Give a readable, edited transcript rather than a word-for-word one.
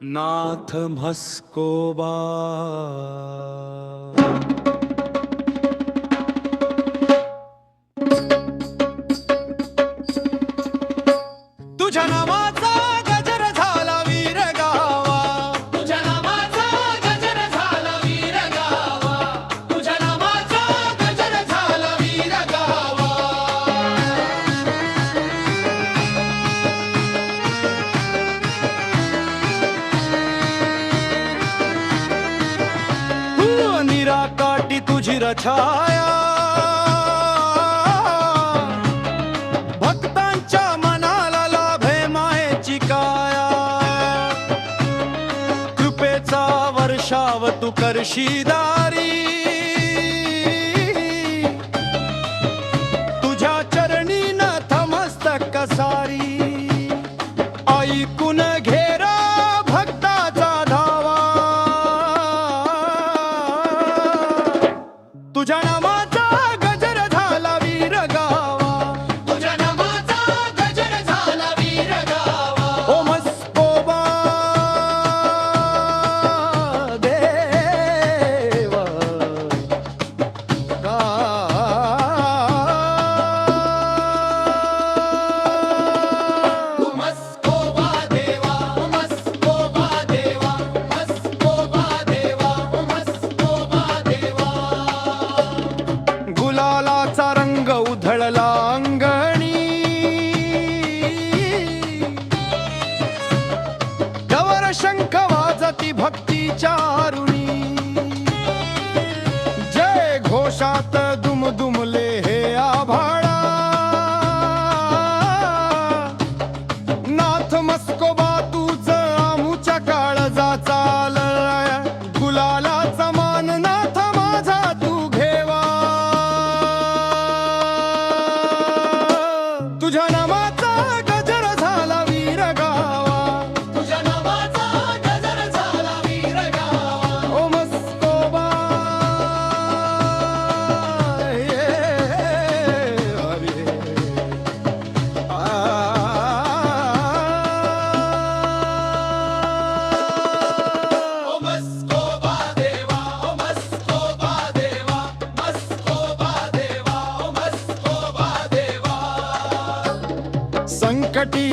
नाथ म्हस्कोबा। तुझ्या नावाचा गजर झाला वीर गावा, तुझ्या नावाचा गजर झाला वीर गावा, तुझ्या नावाचा गजर झाला वीर गावा. तू निराकाटी तुझी रछाया, भक्तांच्या मनाला लाभे मायेची काया. कृपेचा वर्षाव तू करशी दारी, तुझ्या चरणी नतमस्तक सारी. ऐकून घेरा भक्ताचा धावा, तुझ्या नामाचा गजर झाला वीर गावा, तुझ्या नावाचा गजर झाला वीर गावा. ओ म्हस्कोबा देवा का. म्हस्कोबा देवा, म्हस्कोबा देवा, म्हस्कोबा देवा, म्हस्कोबा देवा. गुलालाचा रंग उधळला अंगणी, गवर शंख वाजती भक्तीच्या रुणी. जय घोषात दुमदुमले हे आभाळा, नाथ म्हस्कोबा तूच आमुच्या काळजाचा लळा. गुलालाचा मान नाथ माझा तू घेवा, तुझ्या नामाचा गजर झाला वीर गावा, तुझ्या नावाचा गजर झाला वीर गावा. ओ म्हस्कोबा ये हरी. ओ म्हस्कोबा देवा, ओ म्हस्कोबा देवा, म्हस्कोबा देवा, ओ म्हस्कोबा देवा. संकटी